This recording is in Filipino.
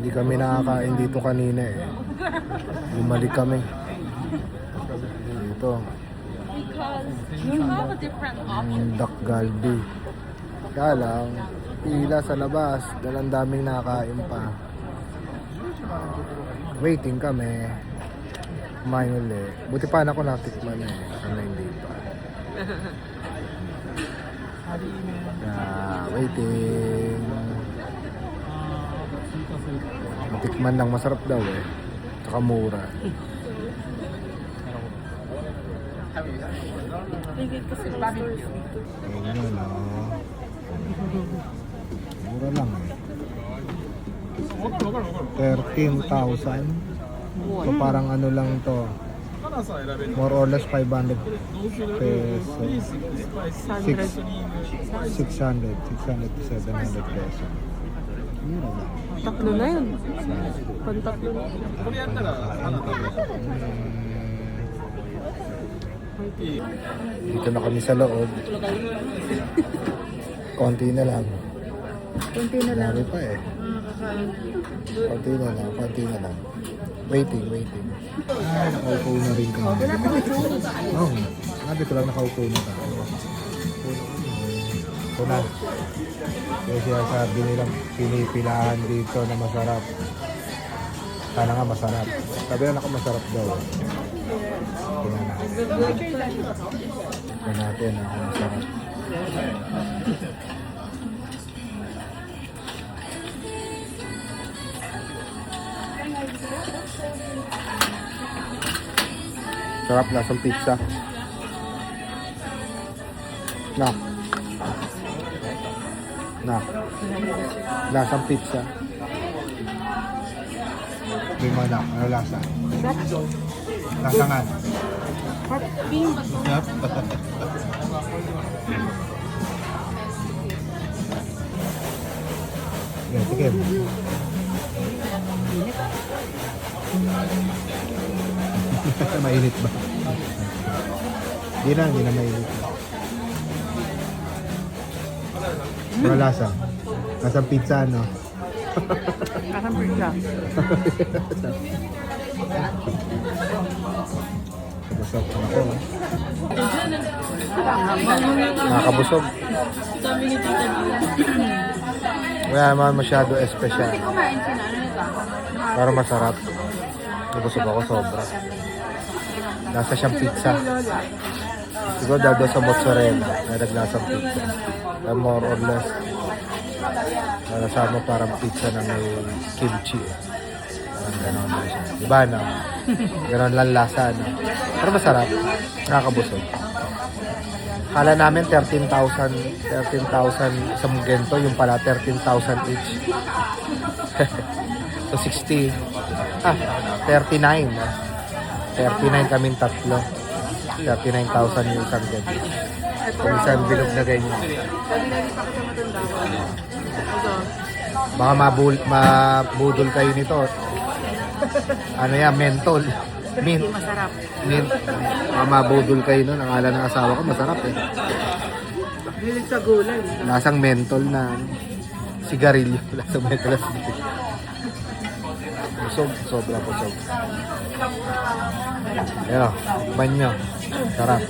Hindi kami nakakain dito kanina eh. Bumalik kami. Dito. Because you have a different option. Duck Galbi. Kaya lang, pila sa labas. Dahil ang daming nakakain pa. Waiting kami. Kumain ulit. Buti pa na ako natikman eh. Ano hindi pa. Waiting. Matikman lang, masarap daw eh. Tsaka mura. Ayun o. Mura lang eh. 13,000. So parang ano lang to. More or less 500 peso. 600 to 700 peso. Mura lang. Tatlo na yun. Pantatlo na. Dito na kami sa loob. Konti na lang. Kunti na lang. Dami pa eh. Konti na lang. Waiting. Ay, nakaupo na rin kami. Oo, sabi ko lang nakaupo na tayo. Ito na. Kaya siya sabi nilang pinipilahan dito na masarap. Sana nga masarap. Sabi na masarap daw. Tingnan natin. Tingnan natin kung masarap. Sarap, lasang pizza. Lasang pizza. Hindi mo na, ano lasa? Lasa nga. Yep. Yan, tikim. Mainit ba? Hindi na mainit. Ano lasa? Lasang pizza, no? Lasang pizza. Kabusog ako. Nakakabusog. Wala naman masyado espesyal. Pero masarap. Nabusog ako sobra. Nasa siyang pizza. Siguro dado sa mozzarella. Naglasang pizza. And more or less. Nasama parang pizza na may kimchi. Parang gano'n na siya. Diba na? Gano'n lang lasa. No? Pero masarap. Nakakabusog. Kala namin 13,000 isang gento. Yung pala 13,000 each. So 60. 39. 39 kaming tatlo. 39,000 yung isang gento. Kung isang bilog na ganyan. Baka mabudol kayo nito. Ano yan? Mentol. Mint. Mint. Baka mabudol kayo nun. Ang ala ng asawa ko masarap eh. Bilig sa gulay. Lasang mentol na sigarilyo. Lasang mentol na sigarilyo. Sobra busog. Ayan o. Banyo. Sarap.